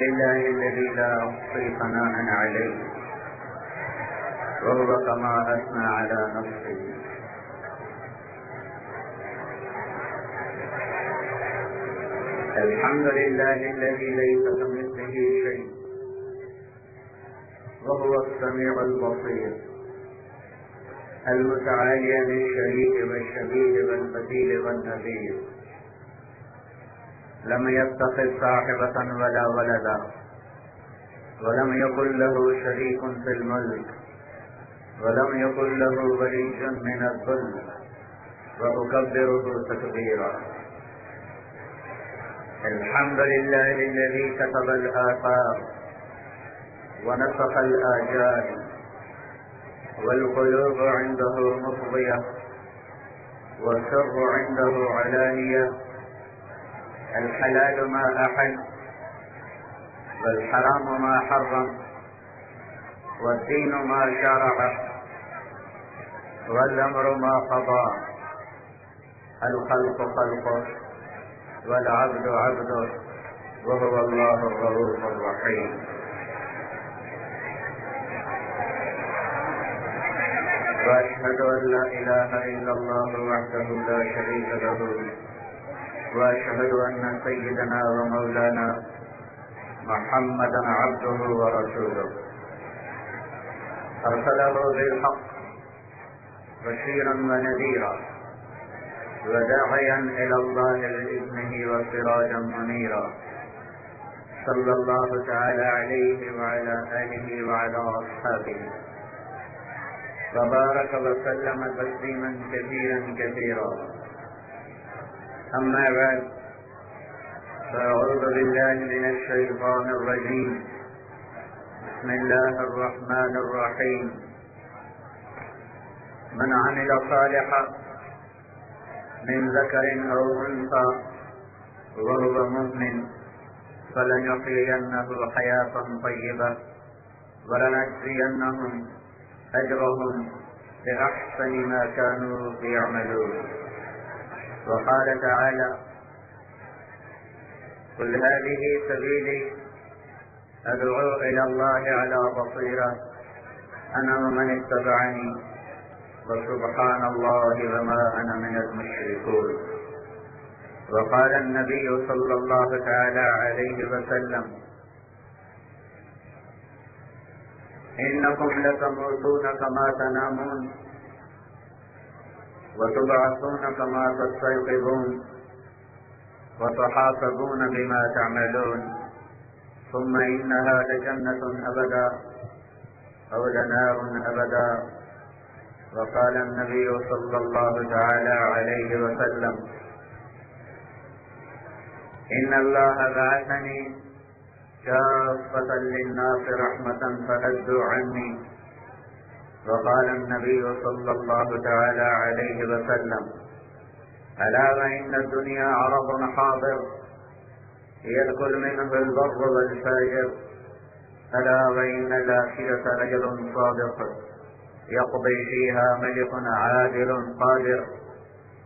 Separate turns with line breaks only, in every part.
لله الذي لا أحصي ثناء عليه وهو كما أثنى على نفسه. الحمد لله الذي ليس كمثله شيء وهو السميع البصير المتعالي عن الشريك والشبيه والبديل والنذير. لم يتخذ صاحبة ولا ولدا ولم يكن له شريك في الملك ولم يكن له ولي من الذل وأكبره تكبيرا. الحمد لله الذي كتب الآثار ونسخ الآجال والقلوب عنده مفضية والسر عنده علانية. الحلال ما أحل والحرام ما حرم والدين ما شرع والأمر ما قضى. الخلق خلقه والعبد عبده وهو الله الرؤوف الرحيم. وأشهد أن لا إله إلا الله وحده لا شريك له وأشهد أن سيدنا ومولانا محمدا عبده ورسوله أرسله بالحق بشيرا ونذيرا وداعيا إلى الله بإذنه وسراجا منيرا. صلى الله تعالى عليه وعلى آله وعلى أصحابه وبارك وسلم تسليما كثيرا كثيرا. أما بعد فأعوذ بالله من الشيطان الرجيم. بسم الله الرحمن الرحيم. من عمل صالحا من ذكر أو أنثى وهو مؤمن فلنحيينه حياة طيبة ولنجزينهم أجرهم بأحسن ما كانوا يعملون. وقال تعالى: قل هذه سبيلي أدعو إلى الله على بصيرة أنا ومن اتبعني وسبحان الله وما أنا من المشركون. وقال النبي صلى الله تعالى عليه وسلم: إنكم لتموتون كما تنامون وتبعثون كما تستيقظون وتحاسبون بما تعملون ثم إنها لجنة أبدا أو لنار أبدا. وقال النبي صلى الله تعالى عليه وسلم: إن الله بعثني كافة للناس رحمة فهدوا عني. وقال النبي صلى الله تعالى عليه وسلم: ألا وإن الدنيا عرض حاضر يأكل منه البر والفاجر. ألا وإن الآخرة أجل صادق يقضي فيها ملك عادل قادر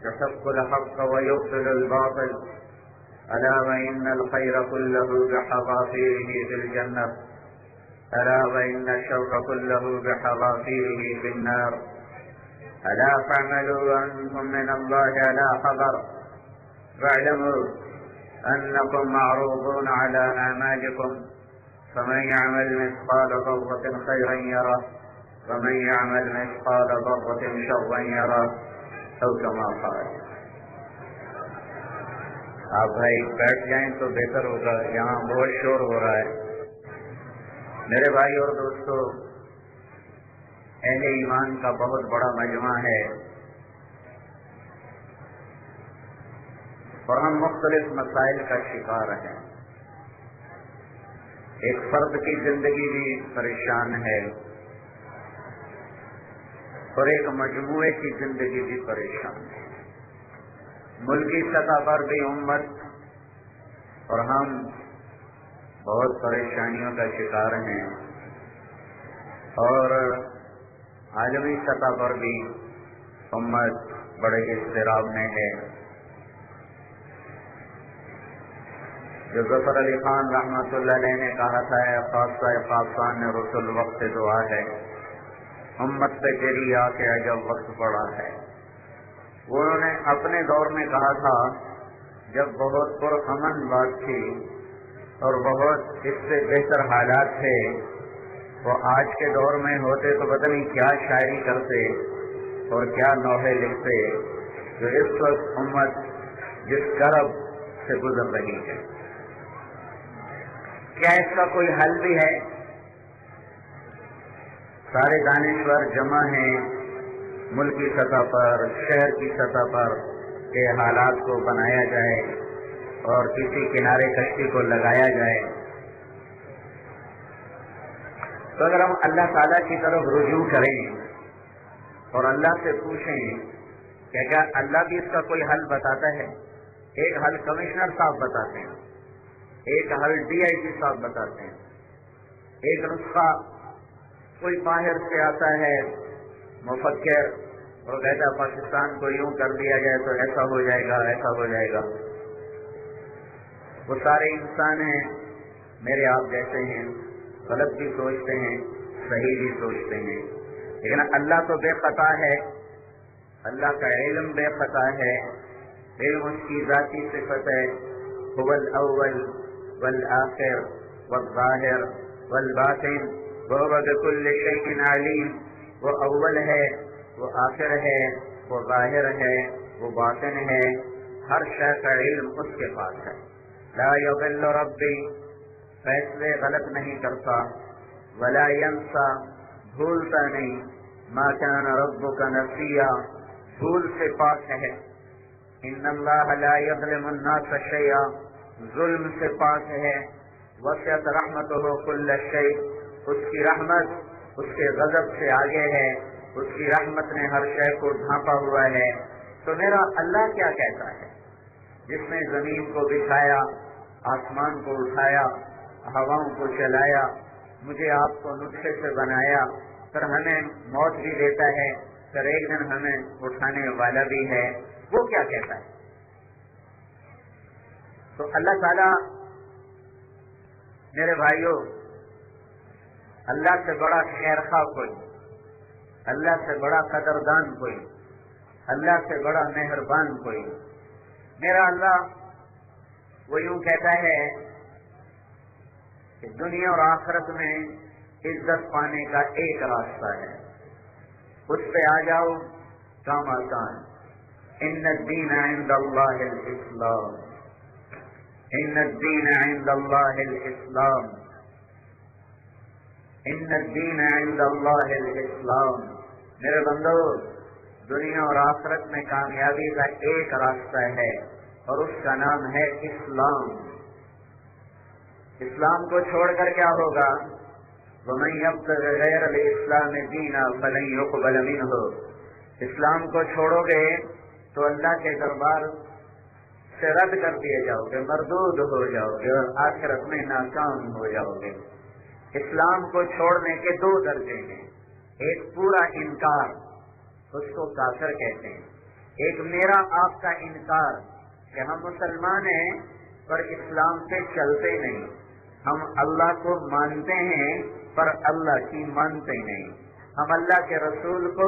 يحق الحق ويبطل الباطل. ألا وإن الخير كله بحظافيره في الجنة. ألا وإن الشر كله بحظافيره في النار. ألا فاعملوا وأنتم من الله على خبر واعلموا أنكم معروضون على أعمالكم فمن يعمل مثقال ذرة خيرا يره ومن يعمل مثقال ذرة شرا يره أو كما قال. آپ بھائی بیٹھ جائیں تو بہتر ہوگا، یہاں بہت شور ہو رہا ہے. میرے بھائی اور دوستو، اہل ایمان کا بہت بڑا مجمع ہے اور ہم مختلف مسائل کا شکار ہیں. ایک فرد کی زندگی بھی پریشان ہے اور ایک مجموعے کی زندگی بھی پریشان ہے. ملکی سطح پر بھی امت اور ہم بہت پریشانیوں کا شکار ہیں اور عالمی سطح پر بھی امت بڑے اضطراب میں ہے. جو ظفر علی خان رحمۃ اللہ علیہ نے کہا تھا، خاصہ خاصان رسول وقت دعا ہے، امت پہ تیری آ کے عجب وقت پڑا ہے۔ وہ انہوں نے اپنے دور میں کہا تھا جب بہت پرامن بات تھی اور بہت اس سے بہتر حالات تھے، وہ آج کے دور میں ہوتے تو پتہ نہیں کیا شاعری کرتے اور کیا نوحے لکھتے، جو اس وقت امت جس کرب سے گزر رہی ہے۔ کیا اس کا کوئی حل بھی ہے؟ سارے دانشور جمع ہیں ملکی سطح پر، شہر کی سطح پر، کہ حالات کو بنایا جائے اور کسی کنارے کشتی کو لگایا جائے۔ تو اگر ہم اللہ تعالیٰ کی طرف رجوع کریں اور اللہ سے پوچھیں کہ کیا اللہ بھی اس کا کوئی حل بتاتا ہے؟ ایک حل کمشنر صاحب بتاتے ہیں، ایک حل DIG صاحب بتاتے ہیں، ایک نسخہ کوئی باہر سے آتا ہے مفکر اور کہتا ہے پاکستان کو یوں کر دیا جائے تو ایسا ہو جائے گا، ایسا ہو جائے گا۔ وہ سارے انسان ہیں، میرے آپ جیسے ہیں، غلط بھی سوچتے ہیں، صحیح بھی سوچتے ہیں، لیکن اللہ تو بے خطا ہے، اللہ کا علم بے خطا ہے، علم اس کی ذاتی صفت ہے، هو الاول والآخر والظاہر والباطن وهو بكل شيء علیم۔ وہ اول ہے، وہ آخر ہے، وہ ظاہر ہے، وہ باطن ہے، ہر شے کا علم اس کے پاس ہے۔ لا یضل ربی، فیصلے غلط نہیں کرتا، ولا ینسا، بھولتا نہیں، ما کان ربک نسیا، بھول سے پاک ہے۔ ان اللہ لا یظلم الناس شیئا، ظلم سے پاک ہے۔ وسعت رحمتہ کل شیء، اس کی رحمت اس کے غضب سے آگے ہے، اس کی رحمت نے ہر شے کو ڈھانپا ہوا ہے۔ تو میرا اللہ کیا کہتا ہے، جس نے زمین کو بچھایا، آسمان کو اٹھایا، ہواؤں کو چلایا، مجھے آپ کو نطفے سے بنایا، پھر ہمیں موت بھی دیتا ہے، پھر ایک دن ہمیں اٹھانے والا بھی ہے، وہ کیا کہتا ہے؟ تو اللہ تعالیٰ، میرے بھائیوں، اللہ سے بڑا خیر خواہ کوئی، اللہ سے بڑا قدردان کوئی، اللہ سے بڑا مہربان کوئی، میرا اللہ وہ یوں کہتا ہے کہ دنیا اور آخرت میں عزت پانے کا ایک راستہ ہے، اس پہ آ جاؤ، کام آسان۔ ان الدین عند اللہ الاسلام، ان الدین عند اللہ الاسلام، ان الدین عند اللہ الاسلام۔ میرے بندو، دنیا اور آخرت میں کامیابی کا ایک راستہ ہے اور اس کا نام ہے اسلام۔ اسلام کو چھوڑ کر کیا ہوگا؟ وَمَن يَبْتَغِ غَيْرَ الْإِسْلَامِ دِينًا فَلَن يُقْبَلَ مِنْهُ۔ اسلام کو چھوڑو گے تو اللہ کے دربار سے رد کر دیے جاؤ گے، مردود ہو جاؤ گے اور آخرت میں ناکام ہو جاؤ گے۔ اسلام کو چھوڑنے کے دو درجے ہیں، ایک پورا انکار، اس کو کافر کہتے ہیں، ایک میرا آپ کا انکار کہ ہم مسلمان ہیں پر اسلام سے چلتے نہیں، ہم اللہ کو مانتے ہیں پر اللہ کی مانتے نہیں، ہم اللہ کے رسول کو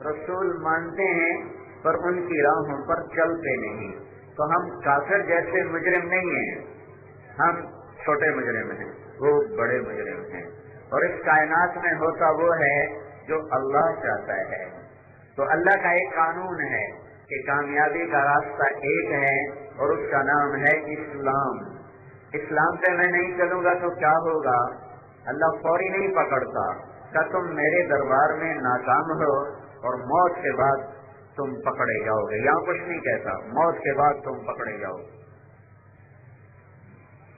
رسول مانتے ہیں پر ان کی راہوں پر چلتے نہیں۔ تو ہم کافر جیسے مجرم نہیں ہیں، ہم چھوٹے مجرم ہیں، وہ بڑے مجرم ہیں، اور اس کائنات میں ہوتا وہ ہے جو اللہ چاہتا ہے۔ تو اللہ کا ایک قانون ہے کہ کامیابی کا راستہ ایک ہے اور اس کا نام ہے اسلام۔ اسلام پہ میں نہیں چلوں گا تو کیا ہوگا؟ اللہ فوری نہیں پکڑتا کہ تم میرے دربار میں ناکام ہو اور موت کے بعد تم پکڑے جاؤ گے، یہاں کچھ نہیں کہتا، موت کے بعد تم پکڑے جاؤ گے۔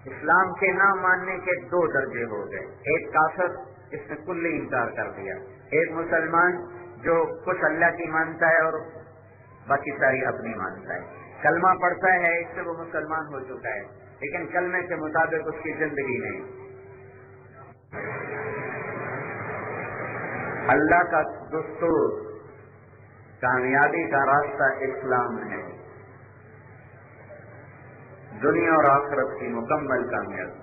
اسلام کے نہ ماننے کے دو درجے ہو گئے، ایک کافر، اس نے کلی انکار کر دیا، ایک مسلمان جو کچھ اللہ کی مانتا ہے اور باقی ساری اپنی مانتا ہے، کلمہ پڑھتا ہے، اس سے وہ مسلمان ہو چکا ہے، لیکن کلمے کے مطابق اس کی زندگی نہیں۔ اللہ کا دستور، کامیابی کا راستہ اسلام ہے۔ دنیا اور آخرت کی مکمل کامیابی۔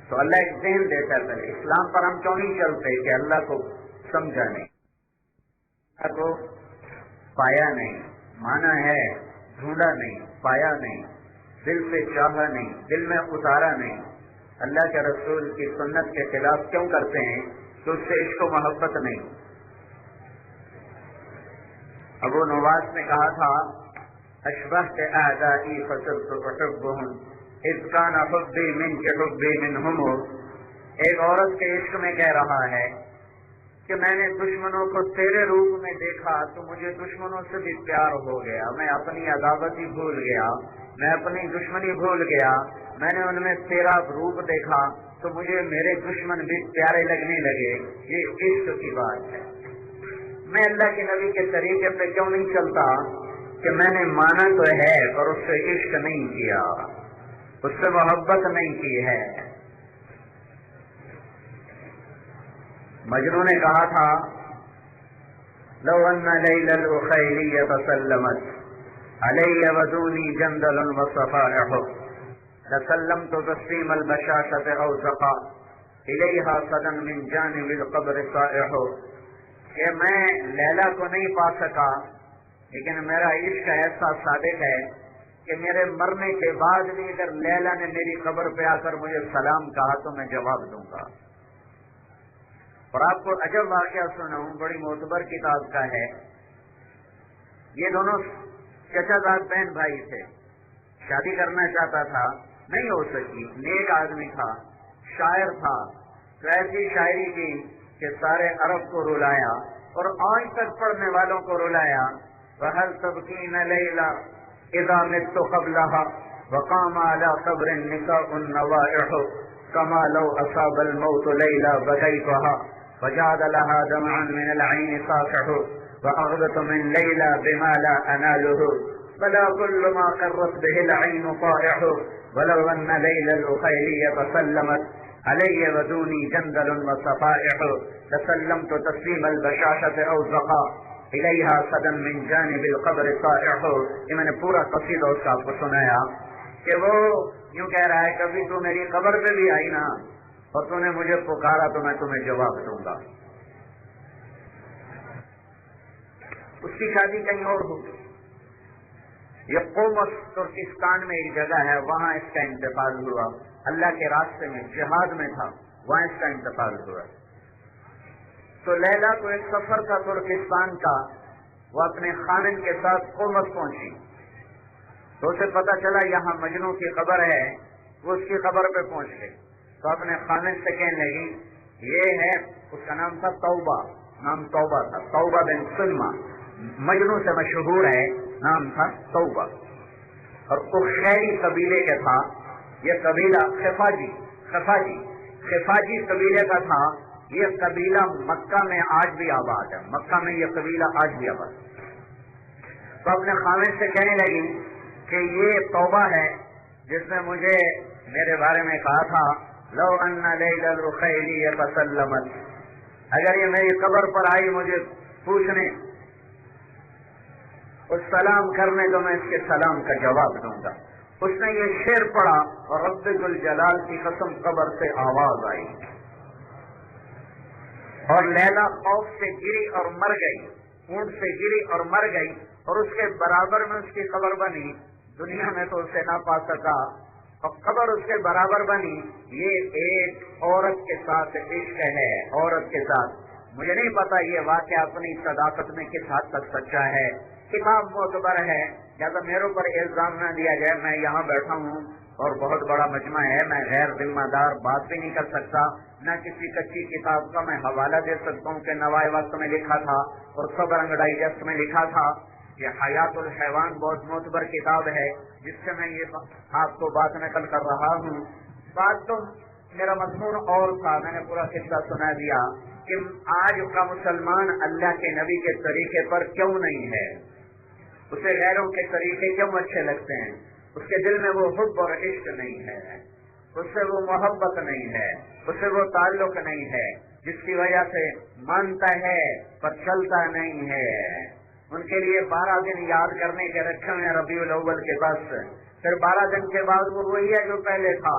تو اللہ ایک ذہن دیتا ہے پہلے اسلام پر ہم کیوں نہیں چلتے کہ اللہ کو سمجھا نہیں، اللہ کو پایا نہیں، مانا ہے ڈھونڈا نہیں، پایا نہیں، دل سے چاہا نہیں، دل میں اتارا نہیں، اللہ کے رسول کی سنت کے خلاف کیوں کرتے ہیں؟ تو اس سے عشق و محبت نہیں۔ ابو نواس نے کہا تھا اشبہت اعدائی فصرت احبهم اذ کان حبی منک حبی منہم۔ ایک عورت کے عشق میں کہہ رہا ہے کہ میں نے دشمنوں کو تیرے روپ میں دیکھا تو مجھے دشمنوں سے بھی پیار ہو گیا، میں اپنی عداوت ہی بھول گیا، میں اپنی دشمنی بھول گیا، میں نے ان میں تیرا روپ دیکھا تو مجھے میرے دشمن بھی پیارے لگنے لگے۔ یہ عشق کی بات ہے۔ میں اللہ کے نبی کے طریقے پہ کیوں نہیں چلتا کہ میں نے مانا تو ہے پر اس سے عشق نہیں کیا، اس سے محبت نہیں کی ہے۔ مجنوں نے کہا تھا لو ان لیل الاخیلیۃ سلمت علی ودونی جندل وصفائح لسلمت تسلیم البشاشۃ اوثقا الیہا صدا من جانب القبر صائح، کہ میں لیلا کو نہیں پا سکا لیکن میرا عشق ایسا صادق ہے کہ میرے مرنے کے بعد بھی اگر لیلا نے میری قبر پہ آ کر مجھے سلام کہا تو میں جواب دوں گا۔ اور آپ کو عجب واقعہ سناؤں، بڑی معتبر کتاب کا ہے۔ یہ دونوں چچا زاد بہن بھائی تھے، شادی کرنا چاہتا تھا، نہیں ہو سکی، نیک آدمی تھا، شاعر تھا، تو ایسی شاعری کی کہ سارے عرب کو رلایا اور آج تک پڑھنے والوں کو رلایا۔ وَهَلْ تَبْكِينَ لَيْلَا إِذَا مِتُّ قَبْلَهَا وَقَامَ عَلَى قَبْرٍ نِسَاءٌ نَوَائِحُ كَمَا لَوْ أَصَابَ الْمَوْتُ لَيْلَا بَكَيْتُهَا وَجَادَ لَهَا دَمْعًا مِنَ الْعَيْنِ صَافِحُ وَأَغْضَتُ مِنْ لَيْلَا بِمَا لَا أَنَالُهُ فَلَا كُلُّ مَا قَرَّتْ بِهِ الْعَيْنُ طَائِحُ وَلَوْ أَنَّ لَيْلَ الْأُخَيْلِيَّةَ سَلَّمَتْ عَلَيَّ وَدُونِي جَنْدَلٌ وَصَفَائِحُ لَسَلَّمْتُ تَسْلِيمَ الْبَشَاشَةِ أَوْزَقًا إِلَيْهَا صَدًا مِنْ جَانِبِ الْقَبْرِ صَائِحُ۔ یہ میں نے پورا قصیدہ اس کا آپ کو سنایا کہ وہ یوں کہہ رہا ہے کبھی تو میری قبر پہ بھی آئی نا اور تو نے مجھے پکارا تو میں تمہیں جواب دوں گا۔ اس کی شادی کہیں اور ہوگی۔ یہ قومس ترکستان میں ایک جگہ ہے، وہاں اس کا انتقال ہوا، اللہ کے راستے میں جہاد میں تھا، وہاں اس کا انتقال ہوا۔ تو لیلا کو ایک سفر تھا ترکستان کا، وہ اپنے خامن کے ساتھ قومس پہنچی تو اسے پتا چلا یہاں مجنوں کی قبر ہے، وہ اس کی قبر پہ پہنچ گئی تو اپنے خامن سے کہنے لگی یہ ہے، اس کا نام تھا توبہ، نام توبہ تھا، توبہ بن سلمہ، مجنوں سے مشہور ہے، نام تھا توبہ، اور اخیلی قبیلے کا تھا یہ قبیلہ، خفاجی قبیلے کا تھا۔ یہ قبیلہ مکہ میں آج بھی آباد ہے، مکہ میں یہ قبیلہ آج بھی آباد ہے۔ تو اپنے خامن سے کہنے لگی کہ یہ توبہ ہے جس نے مجھے میرے بارے میں کہا تھا لو ان لیل الرخیلیۃ سلمت، اگر یہ میری قبر پر آئی مجھے پوچھنے اور سلام کرنے تو میں اس کے سلام کا جواب دوں گا۔ اس نے یہ شعر پڑھا اور رب ذوالجلال کی قسم قبر سے آواز آئی اور لیلا خوف سے گری اور مر گئی، اونٹ سے گری اور مر گئی، اور اس کے برابر میں اس کی قبر بنی، دنیا میں تو اسے نہ پا سکا اور قبر اس کے برابر بنی۔ یہ ایک عورت کے ساتھ عشق ہے، عورت کے ساتھ۔ مجھے نہیں پتا یہ واقعہ اپنی صداقت میں کس حد تک سچا ہے، کتاب معتبر ہے، لہٰذا میرے اوپر الزام نہ دیا جائے۔ میں یہاں بیٹھا ہوں اور بہت بڑا مجمع ہے، میں غیر ذمہ دار بات بھی نہیں کر سکتا، نہ کسی کچی کتاب کا میں حوالہ دے سکتا ہوں کہ نوائے وقت میں لکھا تھا اور خبر رنگ ڈائجسٹ میں لکھا تھا۔ یہ حیات الحیوان بہت معتبر کتاب ہے جس سے میں یہ آپ کو بات نقل کر رہا ہوں۔ بات تو میرا مضمون اور تھا، میں نے پورا قصہ سنا دیا کہ آج کا مسلمان اللہ کے نبی کے طریقے پر کیوں نہیں ہے، اسے غیروں کے طریقے کیوں اچھے لگتے ہیں، اس کے دل میں وہ حب اور عشق نہیں ہے، اس سے وہ محبت نہیں ہے، اس سے وہ تعلق نہیں ہے، جس کی وجہ سے مانتا ہے پر چلتا نہیں ہے۔ ان کے لیے 12 دن یاد کرنے کے رکھے ہوئے ربیع الاول کے بس، پھر 12 دن کے بعد وہ وہی ہے جو پہلے تھا.